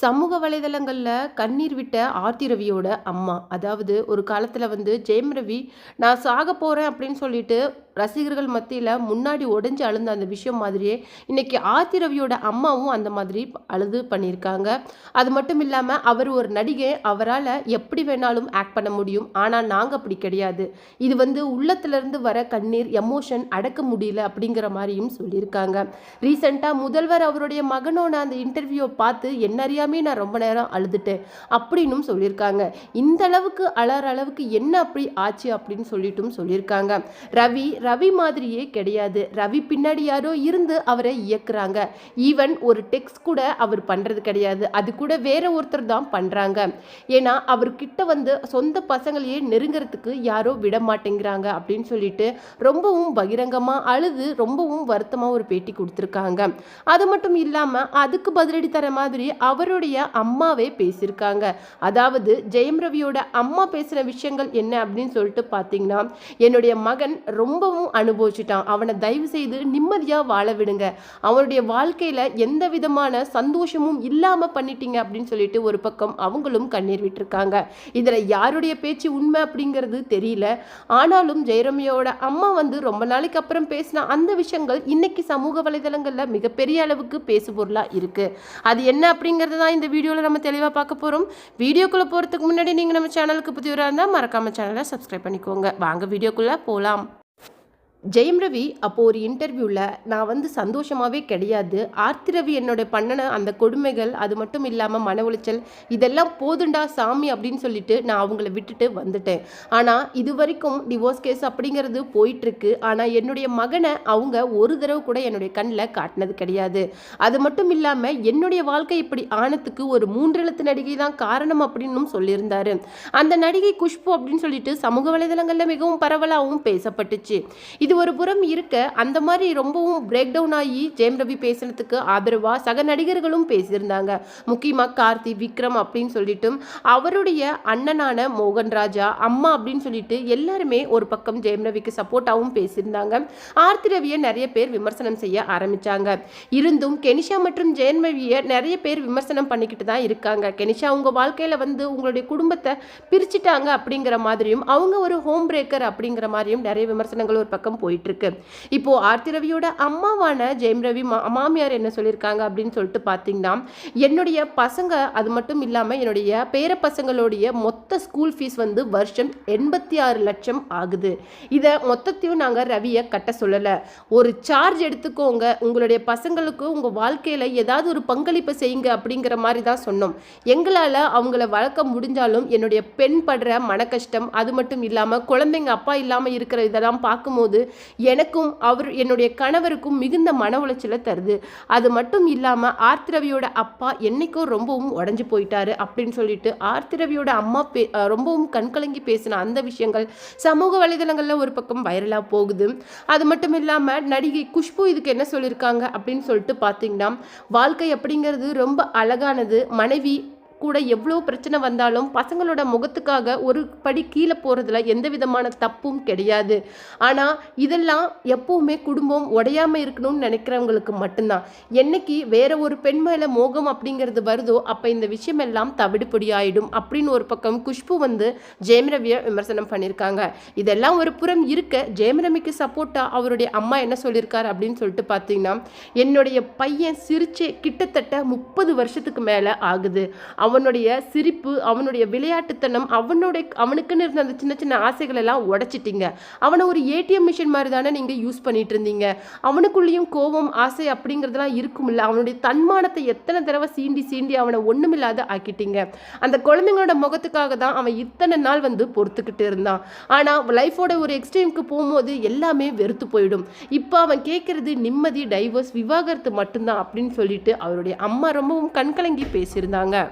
சமூக வலைதளங்கள்ல கண்ணீர் விட்ட ஆர்த்தி ரவியோட அம்மா. அதாவது ஒரு காலத்துல ஜெயம் ரவி நான் சாக போறேன் அப்படின்னு சொல்லிட்டு ரசிகர்கள் மத்தியில முன்னாடி உடைஞ்சு அழுந்த அந்த விஷயம் மாதிரியே இன்னைக்கு ஆர்த்தி ரவியோட அம்மாவும் அந்த மாதிரி அழுது பண்ணியிருக்காங்க. அது மட்டும் இல்லாம அவர் ஒரு நடிகை, அவரால் எப்படி வேணாலும் ஆக்ட் பண்ண முடியும். ஆனா நாங்க அப்படி கிடையாது. இது உள்ளத்துல இருந்து வர கண்ணீர், எமோஷன் அடக்க முடியல அப்படிங்கிற மாதிரியும் சொல்லியிருக்காங்க. ரீசெண்டா முதல்வர் அவருடைய மகனோட அந்த இன்டர்வியூ பார்த்து என்ன அறியாமே நான் ரொம்ப நேரம் அழுதுட்டேன் அப்படின்னும் சொல்லியிருக்காங்க. இந்த அளவுக்கு அழற அளவுக்கு என்ன அப்படி ஆச்சு அப்படின்னு சொல்லிட்டும் சொல்லியிருக்காங்க. ரவி ரவி மாதிரியே கிடையாது. ரவி பின்னாடி யாரோ இருந்து அவரை இயக்குறாங்க. ஈவன் ஒரு டெக்ஸ்ட் கூட அவர் பண்றது கிடையாது. அது கூட வேற ஒருத்தர் தான் பண்றாங்க. ஏன்னா அவர்கிட்ட சொந்த பசங்களையே நெருங்கிறதுக்கு யாரோ விட மாட்டேங்கிறாங்க அப்படின்னு சொல்லிட்டு ரொம்பவும் பகிரங்கமா அழுது ரொம்பவும் வருத்தமா ஒரு பேட்டி கொடுத்திருக்காங்க. அது மட்டும் இல்லாம அதுக்கு பதிலடி தர மாதிரி அவருடைய அம்மாவே பேசியிருக்காங்க. அதாவது ஜெயம் ரவியோட அம்மா பேசின விஷயங்கள் என்ன அப்படின்னு சொல்லிட்டு பார்த்தீங்கன்னா, என்னுடைய மகன் ரொம்பவும் அனுபவிச்சுட்டான், அவனை தயவு செய்து நிம்மதியா வாழ விடுங்க, அவனுடைய வாழ்க்கையில எந்த விதமான சந்தோஷமும் இல்லாம பண்ணிட்டீங்க அப்படின்னு சொல்லிட்டு ஒரு பக்கம் அவங்களும் கண்ணீர் விட்டுருக்காங்க. இதுல யாருடைய பேச்சு உண்மை அப்படிங்கிறது தெரியல. ஆனாலும் ஜெயரமியோட அம்மா ரொம்ப நாளைக்கு அப்புறம் பேசின அந்த விஷயங்கள் இன்னைக்கு சமூக வலைதளங்கள்ல மிகப்பெரிய அளவுக்கு பேசுபொருளா இருக்கு. அது என்ன அப்படிங்கறது தான் இந்த வீடியோல நம்ம தெளிவா பார்க்க போறோம். வீடியோக்குள்ள போறதுக்கு முன்னாடி நீங்க நம்ம சேனலுக்கு புதியவரா இருந்தா மறக்காம சேனலை சப்ஸ்கிரைப் பண்ணிக்கோங்க. வாங்க வீடியோக்குள்ள போலாம். ஜெயம் ரவி அப்போ ஒரு இன்டர்வியூவில் நான் சந்தோஷமாகவே கிடையாது, ஆர்த்தி ரவி என்னோட பண்ணின அந்த கொடுமைகள், அது மட்டும் இல்லாமல் மன உளைச்சல், இதெல்லாம் போதுண்டா சாமி அப்படின்னு சொல்லிட்டு நான் அவங்கள விட்டுட்டு வந்துட்டேன். ஆனால் இது வரைக்கும் டிவோர்ஸ் கேஸ் அப்படிங்கிறது போயிட்டுருக்கு. ஆனால் என்னுடைய மகனை அவங்க ஒரு தடவை கூட என்னுடைய கண்ணில் காட்டினது கிடையாது. அது மட்டும் இல்லாமல் என்னுடைய வாழ்க்கை இப்படி ஆனதுக்கு ஒரு 3 எழுத்து நடிகை தான் காரணம் அப்படின்னு சொல்லியிருந்தாரு. அந்த நடிகை குஷ்பு அப்படின்னு சொல்லிட்டு சமூக வலைதளங்களில் மிகவும் பரவலாகவும் பேசப்பட்டுச்சு. இது ஒரு புறம் இருக்க, அந்த மாதிரி ரொம்பவும் பிரேக் டவுன் ஆகி ஜெயம் ரவி பேசினதுக்கு ஆதரவா சக நடிகர்களும் பேசியிருந்தாங்க. முக்கியமா கார்த்தி, விக்ரம் அப்படின்னு சொல்லிட்டு அவருடைய அண்ணனான மோகன் ராஜா, அம்மா அப்படின்னு சொல்லிட்டு எல்லாருமே ஒரு பக்கம் ஜெயம் ரவிக்கு சப்போர்ட்டாகவும் பேசியிருந்தாங்க. ஆர்த்தி ரவியை நிறைய பேர் விமர்சனம் செய்ய ஆரம்பிச்சாங்க. இருந்தும் கெனிஷா மற்றும் ஜெயம் ரவியை நிறைய பேர் விமர்சனம் பண்ணிக்கிட்டு தான் இருக்காங்க. கெனிஷா உங்க வாழ்க்கையில உங்களுடைய குடும்பத்தை பிரிச்சுட்டாங்க அப்படிங்கிற மாதிரியும், அவங்க ஒரு ஹோம் பிரேக்கர் அப்படிங்கிற மாதிரியும் நிறைய விமர்சனங்கள் ஒரு பக்கம் போயிட்டு இருக்கு. இப்போ ஆர்த்தி ரவியோட அம்மாவான ஜெயம் ரவி மாமியார் என்ன சொல்லியிருக்காங்க அப்படின்னு சொல்லிட்டு பார்த்தீங்கன்னா, என்னுடைய பசங்க, அது மட்டும் இல்லாமல் என்னுடைய பேர பசங்களுடைய மொத்த ஸ்கூல் ஃபீஸ் வருஷம் 86 லட்சம் ஆகுது. இதை மொத்தத்தையும் நாங்கள் ரவியை கட்ட சொல்லலை, ஒரு சார்ஜ் எடுத்துக்கோங்க, உங்களுடைய பசங்களுக்கு உங்கள் வாழ்க்கையில் ஏதாவது ஒரு பங்களிப்பை செய்யுங்க அப்படிங்கிற மாதிரி தான் சொன்னோம். எங்களால் அவங்கள வளர்க்க முடிஞ்சாலும் என்னுடைய பெண் படுற மன கஷ்டம், அது மட்டும் இல்லாமல் குழந்தைங்க அப்பா இல்லாமல் இருக்கிற இதெல்லாம் பார்க்கும்போது எனக்கும் என்னுடைய கணவருக்கும் மிகுந்த மன உளைச்சலை தருது. அது மட்டும் இல்லாமல் ஆர்த்தி ரவியோட அப்பா என்னைக்கும் ரொம்பவும் உடஞ்சு போயிட்டாரு அப்படின்னு சொல்லிட்டு ஆர்த்தி ரவியோட அம்மா ரொம்பவும் கண்கலங்கி பேசின அந்த விஷயங்கள் சமூக வலைதளங்களில் ஒரு பக்கம் வைரலாக போகுது. அது மட்டும் இல்லாமல் நடிகை குஷ்பு இதுக்கு என்ன சொல்லியிருக்காங்க அப்படின்னு சொல்லிட்டு பார்த்தீங்கன்னா, வாழ்க்கை அப்படிங்கிறது ரொம்ப அழகானது, மனைவி கூட எவ்வளோ பிரச்சனை வந்தாலும் பசங்களோட முகத்துக்காக ஒரு படி கீழே போகிறதுல எந்த விதமான தப்பும் கிடையாது. ஆனால் இதெல்லாம் எப்பவுமே குடும்பம் உடையாமல் இருக்கணும்னு நினைக்கிறவங்களுக்கு மட்டும்தான். என்னைக்கு வேற ஒரு பெண் மேலே மோகம் அப்படிங்கிறது வருதோ அப்போ இந்த விஷயம் எல்லாம் தவிடுபொடி ஆயிடும் அப்படின்னு ஒரு பக்கம் குஷ்பு ஜெயம் ரவியை விமர்சனம் பண்ணியிருக்காங்க. இதெல்லாம் ஒரு புறம் இருக்க, ஜெயம் ரவிக்கு சப்போர்ட்டாக அவருடைய அம்மா என்ன சொல்லியிருக்காரு அப்படின்னு சொல்லிட்டு பார்த்தீங்கன்னா, என்னுடைய பையன் சிரிச்சே கிட்டத்தட்ட 30 வருஷத்துக்கு மேலே ஆகுது, அவனுடைய சிரிப்பு, அவனுடைய விளையாட்டுத்தனம், அவனுக்குன்னு இருந்த அந்த சின்ன சின்ன ஆசைகள் எல்லாம் உடைச்சிட்டீங்க. அவனை ஒரு ஏடிஎம் மிஷின் மாதிரி தானே நீங்கள் யூஸ் பண்ணிட்டு இருந்தீங்க. அவனுக்குள்ளேயும் கோபம், ஆசை அப்படிங்கிறதுலாம் இருக்கும்ல. அவனுடைய தன்மானத்தை எத்தனை தடவை சீண்டி சீண்டி அவனை ஒன்றுமில்லாத ஆக்கிட்டீங்க. அந்த குழந்தைங்களோட முகத்துக்காக தான் அவன் இத்தனை நாள் பொறுத்துக்கிட்டு இருந்தான். ஆனால் லைஃபோட ஒரு எக்ஸ்ட்ரீமுக்கு போகும்போது எல்லாமே வெறுத்து போயிடும். இப்போ அவன் கேட்கறது நிம்மதி, டைவர்ஸ், விவாகரத்து மட்டும்தான் அப்படின்னு சொல்லிட்டு அவருடைய அம்மா ரொம்பவும் கண்கலங்கி பேசியிருந்தாங்க.